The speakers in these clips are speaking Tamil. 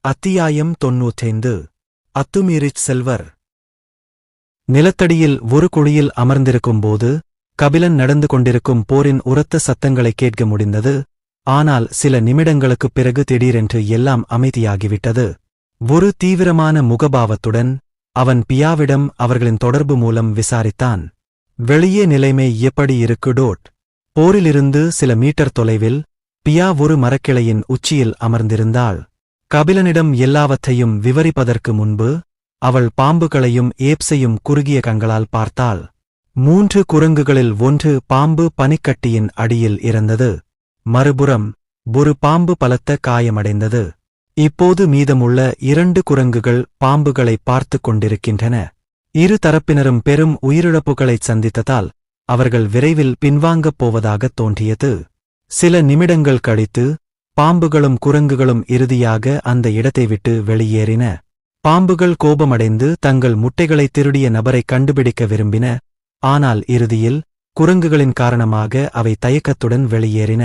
அத்தியாயம் 95 அத்துமீறிச் செல்வர். நிலத்தடியில் ஒரு குழியில் அமர்ந்திருக்கும்போது கபிலன் நடந்து கொண்டிருக்கும் போரின் உரத்த சத்தங்களைக் கேட்க முடிந்தது. ஆனால் சில நிமிடங்களுக்குப் பிறகு திடீரென்று எல்லாம் அமைதியாகிவிட்டது. ஒரு தீவிரமான முகபாவத்துடன் அவன் பியாவிடம் அவர்களின் தொடர்பு மூலம் விசாரித்தான். வெளியே நிலைமை எப்படி இருக்கு டோட்? போரிலிருந்து சில மீட்டர் தொலைவில் பியா ஒரு மரக்கிளையின் உச்சியில் அமர்ந்திருந்தாள். கபிலனிடம் எல்லாவற்றையும் விவரிப்பதற்கு முன்பு அவள் பாம்புகளையும் ஏப்ஸையும் குறுகிய கண்களால் பார்த்தாள். 3 குரங்குகளில் ஒன்று பாம்பு பனிக்கட்டியின் அடியில் இறந்தது. மறுபுறம் ஒரு பாம்பு பலத்த காயமடைந்தது. இப்போது மீதமுள்ள 2 குரங்குகள் பாம்புகளை பார்த்துக் கொண்டிருக்கின்றன. இரு தரப்பினரும் பெரும் உயிரிழப்புகளைச் சந்தித்ததால் அவர்கள் விரைவில் பின்வாங்கப் போவதாகத் தோன்றியது. சில நிமிடங்கள் கழித்து பாம்புகளும் குரங்குகளும் இறுதியாக அந்த இடத்தை விட்டு வெளியேறின. பாம்புகள் கோபமடைந்து தங்கள் முட்டைகளை திருடிய நபரை கண்டுபிடிக்க விரும்பின. ஆனால் இறுதியில் குரங்குகளின் காரணமாக அவை தயக்கத்துடன் வெளியேறின.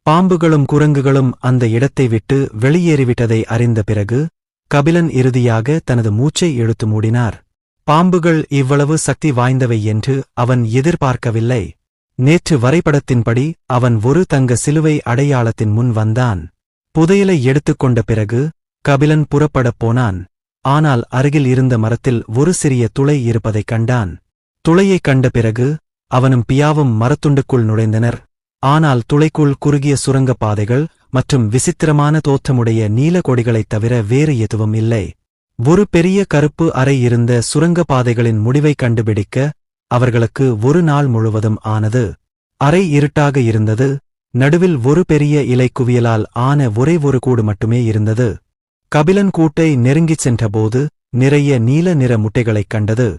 பாம்புகளும் குரங்குகளும் அந்த இடத்தை விட்டு வெளியேறிவிட்டதை அறிந்த பிறகு கபிலன் இறுதியாக தனது மூச்சை இழுத்து மூடினார். பாம்புகள் இவ்வளவு சக்தி வாய்ந்தவை என்று அவன் எதிர்பார்க்கவில்லை. நேற்று வரைபடத்தின்படி அவன் ஒரு தங்க சிலுவை அடையாளத்தின் முன் வந்தான். புதையலை எடுத்துக்கொண்ட பிறகு கபிலன் புறப்படப் போனான். ஆனால் அருகில் இருந்த மரத்தில் ஒரு சிறிய துளை இருப்பதைக் கண்டான். துளையைக் கண்ட பிறகு அவனும் பியாவும் மரத்துண்டுக்குள் நுழைந்தனர். ஆனால் துளைக்குள் குறுகிய சுரங்கப் பாதைகள் மற்றும் விசித்திரமான தோற்றமுடைய நீல கொடிகளைத் தவிர வேறு எதுவும் இல்லை. ஒரு பெரிய கருப்பு அறை இருந்த சுரங்கப் பாதைகளின் முடிவைக் கண்டுபிடிக்க அவர்களுக்கு ஒரு நாள் முழுவதும் ஆனது. அறை இருட்டாக இருந்தது. நடுவில் ஒரு பெரிய இலைக்குவியலால் ஆன ஒரே ஒரு கூடு மட்டுமே இருந்தது. கபிலன் கூட்டை நெருங்கிச் சென்றபோது நிறைய நீல நிற முட்டைகளைக் கண்டது.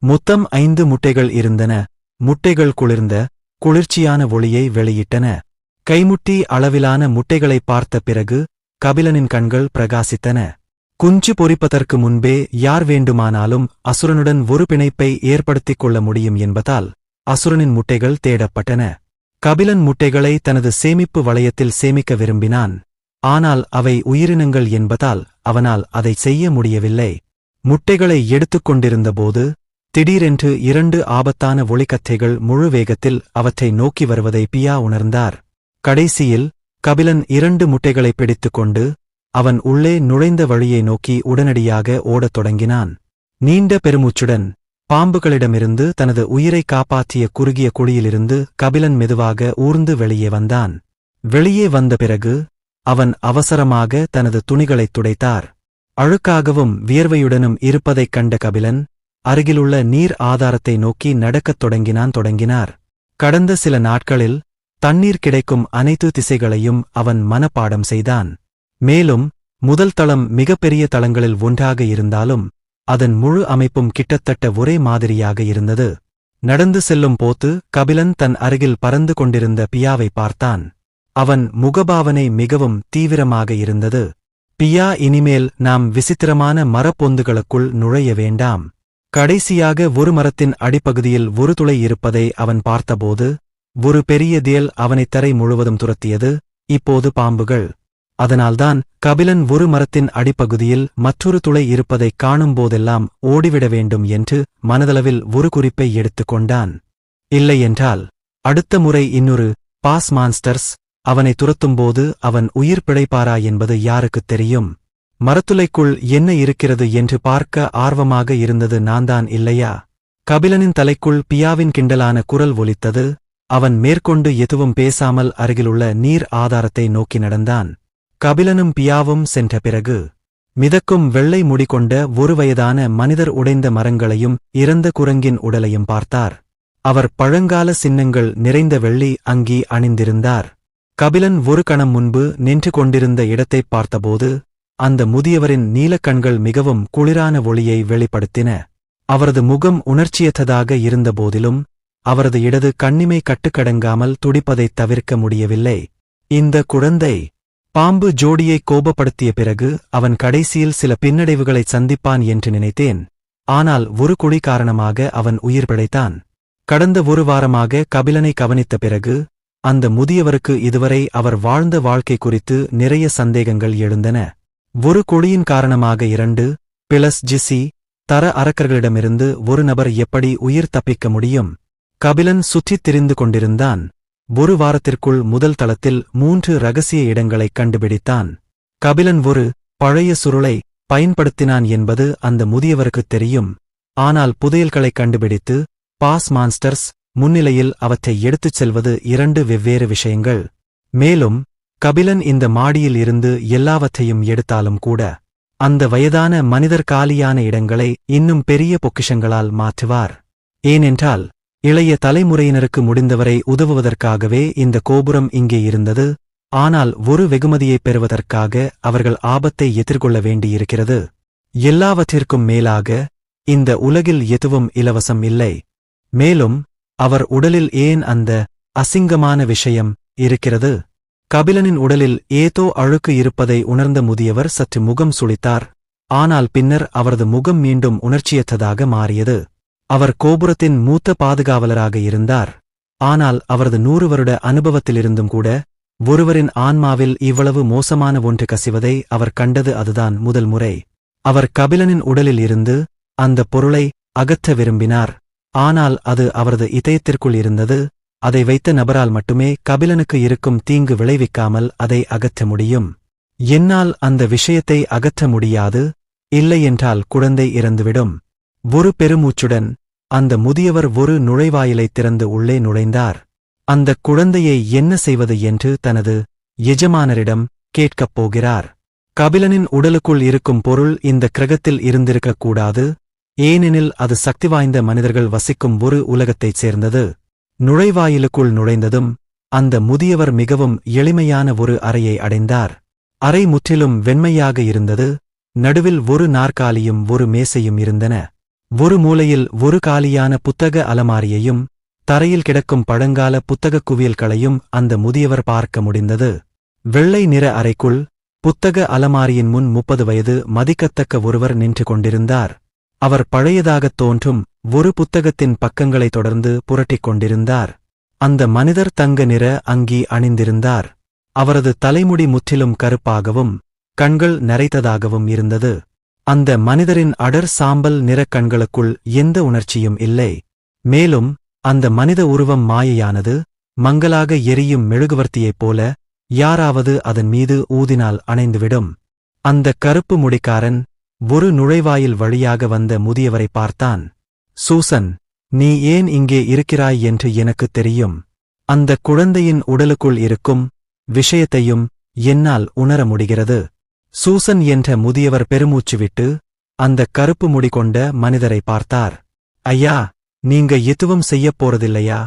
மொத்தம் 5 முட்டைகள் இருந்தன. முட்டைகள் குளிர்ந்த குளிர்ச்சியான ஒளியை வெளியிட்டன. கைமுட்டி அளவிலான முட்டைகளைப் பார்த்த பிறகு கபிலனின் கண்கள் பிரகாசித்தன. குஞ்சு பொரிப்பதற்கு முன்பே யார் வேண்டுமானாலும் அசுரனுடன் ஒரு பிணைப்பை ஏற்படுத்திக் கொள்ள முடியும் என்பதால் அசுரனின் முட்டைகள் தேடப்பட்டன. கபிலன் முட்டைகளை தனது சேமிப்பு வளையத்தில் சேமிக்க விரும்பினான். ஆனால் அவை உயிரினங்கள் என்பதால் அவனால் அதை செய்ய முடியவில்லை. முட்டைகளை எடுத்துக்கொண்டிருந்தபோது திடீரென்று 2 ஆபத்தான ஒளிக்கற்றைகள் முழு வேகத்தில் அவற்றை நோக்கி வருவதை பியா உணர்ந்தார். கடைசியில் கபிலன் 2 முட்டைகளை பிடித்துக்கொண்டு அவன் உள்ளே நுழைந்த வழியை நோக்கி உடனடியாக ஓடத் தொடங்கினான். நீண்ட பெருமூச்சுடன் பாம்புகளிடமிருந்து தனது உயிரை காப்பாற்றிய குறுகிய குழியிலிருந்து கபிலன் மெதுவாக ஊர்ந்து வெளியே வந்தான். வெளியே வந்த பிறகு அவன் அவசரமாக தனது துணிகளைத் துடைத்தார். அழுக்காகவும் வியர்வையுடனும் இருப்பதைக் கண்ட கபிலன் அருகிலுள்ள நீர் ஆதாரத்தை நோக்கி நடக்கத் தொடங்கினார். கடந்த சில நாட்களில் தண்ணீர் கிடைக்கும் அனைத்து திசைகளையும் அவன் மனப்பாடம் செய்தான். மேலும் முதல் தளம் மிகப்பெரிய தளங்களில் ஒன்றாக இருந்தாலும் அதன் முழு அமைப்பும் கிட்டத்தட்ட ஒரே மாதிரியாக இருந்தது. நடந்து செல்லும் போது கபிலன் தன் அருகில் பறந்து கொண்டிருந்த பியாவை பார்த்தான். அவன் முகபாவனை மிகவும் தீவிரமாக இருந்தது. பியா, இனிமேல் நாம் விசித்திரமான மரப்பொந்துகளுக்குள் நுழைய வேண்டாம். கடைசியாக ஒரு மரத்தின் அடிப்பகுதியில் ஒரு துளை இருப்பதை அவன் பார்த்தபோது ஒரு பெரிய தேள் அவனைத் தரை முழுவதும் துரத்தியது. இப்போது பாம்புகள். அதனால்தான் கபிலன் ஒரு மரத்தின் அடிப்பகுதியில் மற்றொரு துளை இருப்பதைக் காணும்போதெல்லாம் ஓடிவிட வேண்டும் என்று மனதளவில் ஒரு குறிப்பை எடுத்துக்கொண்டான். இல்லையென்றால் அடுத்த முறை இன்னொரு பாஸ் மான்ஸ்டர்ஸ் அவனை துரத்தும்போது அவன் உயிர் பிழைப்பாரா என்பது யாருக்குத் தெரியும்? மரத்துளைக்குள் என்ன இருக்கிறது என்று பார்க்க ஆர்வமாக இருந்தது நான்தான் இல்லையா? கபிலனின் தலைக்குள் பியாவின் கிண்டலான குரல் ஒலித்தது. அவன் மேற்கொண்டு எதுவும் பேசாமல் அருகிலுள்ள நீர் ஆதாரத்தை நோக்கி நடந்தான். கபிலனும் பியாவும் சென்ற பிறகு மிதக்கும் வெள்ளை முடிகொண்ட ஒரு வயதான மனிதர் உடைந்த மரங்களையும் இறந்த குரங்கின் உடலையும் பார்த்தார். அவர் பழங்கால சின்னங்கள் நிறைந்த வெள்ளி அங்கி அணிந்திருந்தார். கபிலன் ஒரு கணம் முன்பு நின்று கொண்டிருந்த இடத்தைப் பார்த்தபோது அந்த முதியவரின் நீலக்கண்கள் மிகவும் குளிரான ஒளியை வெளிப்படுத்தின. அவரது முகம் உணர்ச்சியற்றதாக இருந்தபோதிலும் அவரது இடது கண்ணிமை கட்டுக்கடங்காமல் துடிப்பதைத் தவிர்க்க முடியவில்லை. இந்த குழந்தை பாம்பு ஜோடியை கோபப்படுத்திய பிறகு அவன் கடைசியில் சில பின்னடைவுகளைச் சந்திப்பான் என்று நினைத்தேன். ஆனால் ஒரு குழி காரணமாக அவன் உயிர் பிழைத்தான். கடந்த ஒரு வாரமாக கபிலனை கவனித்த பிறகு அந்த முதியவருக்கு இதுவரை அவர் வாழ்ந்த வாழ்க்கை குறித்து நிறைய சந்தேகங்கள் எழுந்தன. ஒரு கொடியின் காரணமாக 2+GC தர அரக்கர்களிடமிருந்து ஒரு நபர் எப்படி உயிர் தப்பிக்க முடியும்? கபிலன் சுற்றித் திரிந்து கொண்டிருந்தான். ஒரு வாரத்திற்குள் முதல் தளத்தில் 3 ரகசிய இடங்களைக் கண்டுபிடித்தான். கபிலன் ஒரு பழைய சுருளை பயன்படுத்தினான் என்பது அந்த முதியவருக்குத் தெரியும். ஆனால் புதையல்களைக் கண்டுபிடித்து பாஸ் மான்ஸ்டர்ஸ் முன்னிலையில் அவற்றை எடுத்துச் செல்வது 2 வெவ்வேறு விஷயங்கள். மேலும் கபிலன் இந்த மாடியில் இருந்து எல்லாவற்றையும் எடுத்தாலும் கூட அந்த வயதான மனிதர் காலியான இடங்களை இன்னும் பெரிய பொக்கிஷங்களால் மாற்றுவார். ஏனென்றால் இளைய தலைமுறையினருக்கு முடிந்தவரை உதவுவதற்காகவே இந்த கோபுரம் இங்கே இருந்தது. ஆனால் ஒரு வெகுமதியைப் பெறுவதற்காக அவர்கள் ஆபத்தை எதிர்கொள்ள வேண்டியிருக்கிறது. எல்லாவற்றிற்கும் மேலாக இந்த உலகில் எதுவும் இலவசம் இல்லை. மேலும் அவர் உடலில் ஏன் அந்த அசிங்கமான விஷயம் இருக்கிறது? கபிலனின் உடலில் ஏதோ அழுக்கு இருப்பதை உணர்ந்த முதியவர் சற்று முகம் சுளித்தார். ஆனால் பின்னர் அவரது முகம் மீண்டும் உணர்ச்சியற்றதாக மாறியது. அவர் கோபுரத்தின் மூத்த பாதுகாவலராக இருந்தார். ஆனால் அவரது 100 வருட அனுபவத்திலிருந்தும் கூட ஒருவரின் ஆன்மாவில் இவ்வளவு மோசமான ஒன்று கசிவதை அவர் கண்டது அதுதான் முதல் முறை. அவர் கபிலனின் உடலில் இருந்து அந்த பொருளை அகற்ற விரும்பினார். ஆனால் அது அவரது இதயத்திற்குள் இருந்தது. அதை வைத்த நபரால் மட்டுமே கபிலனுக்கு இருக்கும் தீங்கு விளைவிக்காமல் அதை அகற்ற முடியும். என்னால் அந்த விஷயத்தை அகற்ற முடியாது, இல்லையென்றால் குழந்தை இறந்துவிடும். ஒரு பெருமூச்சுடன் அந்த முதியவர் ஒரு நுழைவாயிலைத் திறந்து உள்ளே நுழைந்தார். அந்தக் குழந்தையை என்ன செய்வது என்று தனது எஜமானரிடம் கேட்கப் போகிறார். கபிலனின் உடலுக்குள் இருக்கும் பொருள் இந்த கிரகத்தில் இருந்திருக்கக்கூடாது. ஏனெனில் அது சக்திவாய்ந்த மனிதர்கள் வசிக்கும் ஒரு உலகத்தைச் சேர்ந்தது. நுழைவாயிலுக்குள் நுழைந்ததும் அந்த முதியவர் மிகவும் எளிமையான ஒரு அறையை அடைந்தார். அறை முற்றிலும் வெண்மையாக இருந்தது. நடுவில் ஒரு நாற்காலியும் ஒரு மேசையும் இருந்தன. ஒரு மூலையில் ஒரு காலியான புத்தக அலமாரியையும் தரையில் கிடக்கும் பழங்கால புத்தகக் குவியல்களையும் அந்த முதியவர் பார்க்க முடிந்தது. வெள்ளை நிற அறைக்குள் புத்தக அலமாரியின் முன் 30 வயது மதிக்கத்தக்க ஒருவர் நின்று கொண்டிருந்தார். அவர் பழையதாகத் தோன்றும் ஒரு புத்தகத்தின் பக்கங்களை தொடர்ந்து புரட்டிக் கொண்டிருந்தார். அந்த மனிதர் தங்க நிற அங்கி அணிந்திருந்தார். அவரது தலைமுடி முற்றிலும் கருப்பாகவும் கண்கள் நரைத்ததாகவும் இருந்தது. அந்த மனிதரின் அடர் சாம்பல் நிறக் கண்களுக்குள் எந்த உணர்ச்சியும் இல்லை. மேலும் அந்த மனித உருவம் மாயையானது. மங்கலாக எரியும் மெழுகுவர்த்தியைப் போல யாராவது அதன் மீது ஊதினால் அணைந்துவிடும். அந்த கருப்பு முடிக்காரன் ஒரு நுழைவாயில் வழியாக வந்த முதியவரை பார்த்தான். சூசன், நீ ஏன் இங்கே இருக்கிறாய் என்று எனக்குத் தெரியும். அந்த குழந்தையின் உடலுக்குள் இருக்கும் விஷயத்தையும் என்னால் உணர முடிகிறது. சூசன் என்ற முதியவர் பெருமூச்சுவிட்டு அந்த கருப்பு முடி கொண்ட மனிதரை பார்த்தார். ஐயா, நீங்க எதுவும் செய்யப் போறதில்லையா?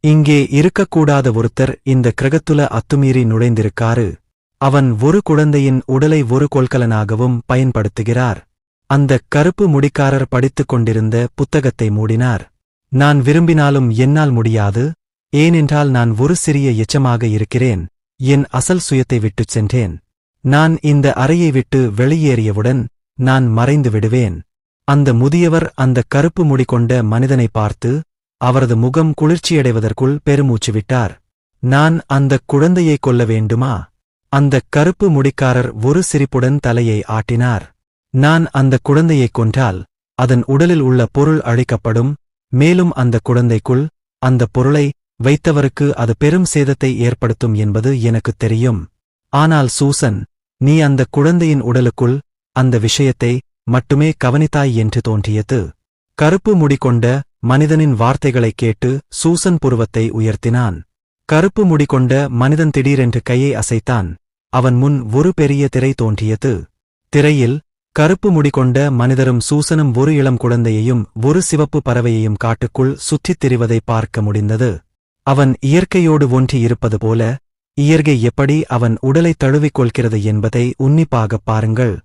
இங்கே இருக்கக்கூடாத ஒருத்தர் இந்த கிரகத்துல அத்துமீறி நுழைந்திருக்காரு. அவன் ஒரு குழந்தையின் உடலை ஒரு கொள்கலனாகவும் பயன்படுத்துகிறார். அந்த கருப்பு முடிக்காரர் படித்துக் கொண்டிருந்த புத்தகத்தை மூடினார். நான் விரும்பினாலும் என்னால் முடியாது. ஏனென்றால் நான் ஒரு சிறிய எச்சமாக இருக்கிறேன். என் அசல் சுயத்தை விட்டுச் சென்றேன். நான் இந்த அறையை விட்டு வெளியேறியவுடன் நான் மறைந்து விடுவேன். அந்த முதியவர் அந்த கருப்பு முடி கொண்ட மனிதனை பார்த்து அவரது முகம் குளிர்ச்சியடைவதற்குள் பெருமூச்சு விட்டார். நான் அந்தக் குழந்தையை கொல்ல வேண்டுமா? அந்தக் கருப்பு முடிக்காரர் ஒரு சிரிப்புடன் தலையை ஆட்டினார். நான் அந்த குழந்தையைக் கொன்றால் அதன் உடலில் உள்ள பொருள் அழிக்கப்படும். மேலும் அந்த குழந்தைக்குள் அந்த பொருளை வைத்தவருக்கு அது பெரும் சேதத்தை ஏற்படுத்தும் என்பது எனக்குத் தெரியும். ஆனால் சூசன், நீ அந்த குழந்தையின் உடலுக்குள் அந்த விஷயத்தை மட்டுமே கவனித்தாய் என்று தோன்றியது. கருப்பு முடி கொண்ட மனிதனின் வார்த்தைகளைக் கேட்டு சூசன் புருவத்தை உயர்த்தினான். கருப்பு முடி கொண்ட மனிதன் திடீரென்று கையை அசைத்தான். அவன் முன் ஒரு பெரிய திரை தோன்றியது. திரையில் கருப்பு முடி கொண்ட மனிதரும் சூசனும் ஒரு இளம் குழந்தையையும் ஒரு சிவப்பு பறவையையும் காட்டுக்குள் சுற்றித் திரிவதை பார்க்க முடிந்தது. அவன் இயற்கையோடு ஒன்றி இருப்பது போல இயற்கை எப்படி அவன் உடலை தழுவிக் கொள்கிறது என்பதை உன்னிப்பாகப் பாருங்கள்.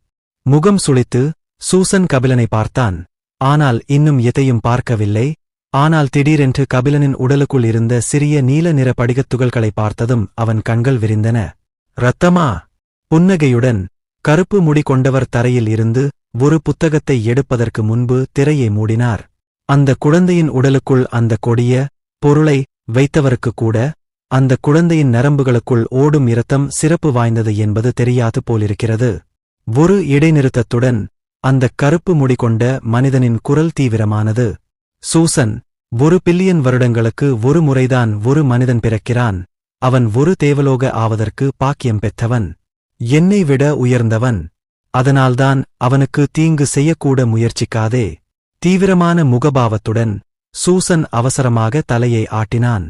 முகம் சுளித்து சூசன் கபிலனை பார்த்தான். ஆனால் இன்னும் எதையும் பார்க்கவில்லை. ஆனால் திடீரென்று கபிலனின் உடலுக்குள் இருந்த சிறிய நீல நிற படிகத் துகள்களை பார்த்ததும் அவன் கண்கள் விரிந்தன. இரத்தமா? புன்னகையுடன் கருப்பு முடி கொண்டவர் தரையில் இருந்து ஒரு புத்தகத்தை எடுப்பதற்கு முன்பு திரையை மூடினார். அந்த குழந்தையின் உடலுக்குள் அந்த கொடிய பொருளை வைத்தவருக்கு கூட அந்த குழந்தையின் நரம்புகளுக்குள் ஓடும் இரத்தம் சிறப்பு வாய்ந்தது என்பது தெரியாது போலிருக்கிறது. ஒரு இடைநிறுத்தத்துடன் அந்த கருப்பு முடி கொண்ட மனிதனின் குரல் தீவிரமானது. சூசன், 1 பில்லியன் வருடங்களுக்கு ஒரு முறைதான் ஒரு மனிதன் பிறக்கிறான். அவன் ஒரு தேவலோக ஆவதற்கு பாக்கியம் பெற்றவன். என்னை விட உயர்ந்தவன். அதனால்தான் அவனுக்கு தீங்கு செய்யக்கூட முயற்சிக்காதே. தீவிரமான முகபாவத்துடன் சூசன் அவசரமாக தலையை ஆட்டினான்.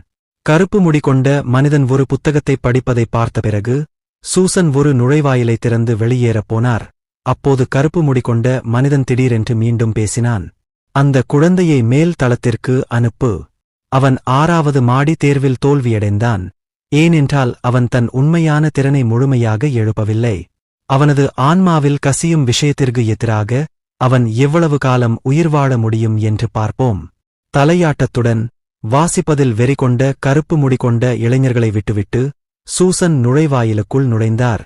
கருப்பு முடி கொண்ட மனிதன் ஒரு புத்தகத்தை படிப்பதை பார்த்த பிறகு சூசன் ஒரு நுழைவாயிலை திறந்து வெளியேறப் போனார். அப்போது கருப்பு முடி கொண்ட மனிதன் திடீரென்று மீண்டும் பேசினான். அந்த குழந்தையை மேல் தளத்திற்கு அனுப்பு. அவன் 6வது மாடி தேர்வில் தோல்வியடைந்தான். ஏனென்றால் அவன் தன் உண்மையான திறனை முழுமையாக எழுப்பவில்லை. அவனது ஆன்மாவில் கசியும் விஷயத்திற்கு எதிராக அவன் எவ்வளவு காலம் உயிர் வாழ முடியும் என்று பார்ப்போம். தலையாட்டத்துடன் வாசிப்பதில் வெறி கொண்ட கருப்பு முடி கொண்ட இளைஞர்களை விட்டுவிட்டு சூசன் நுழைவாயிலுக்குள் நுழைந்தார்.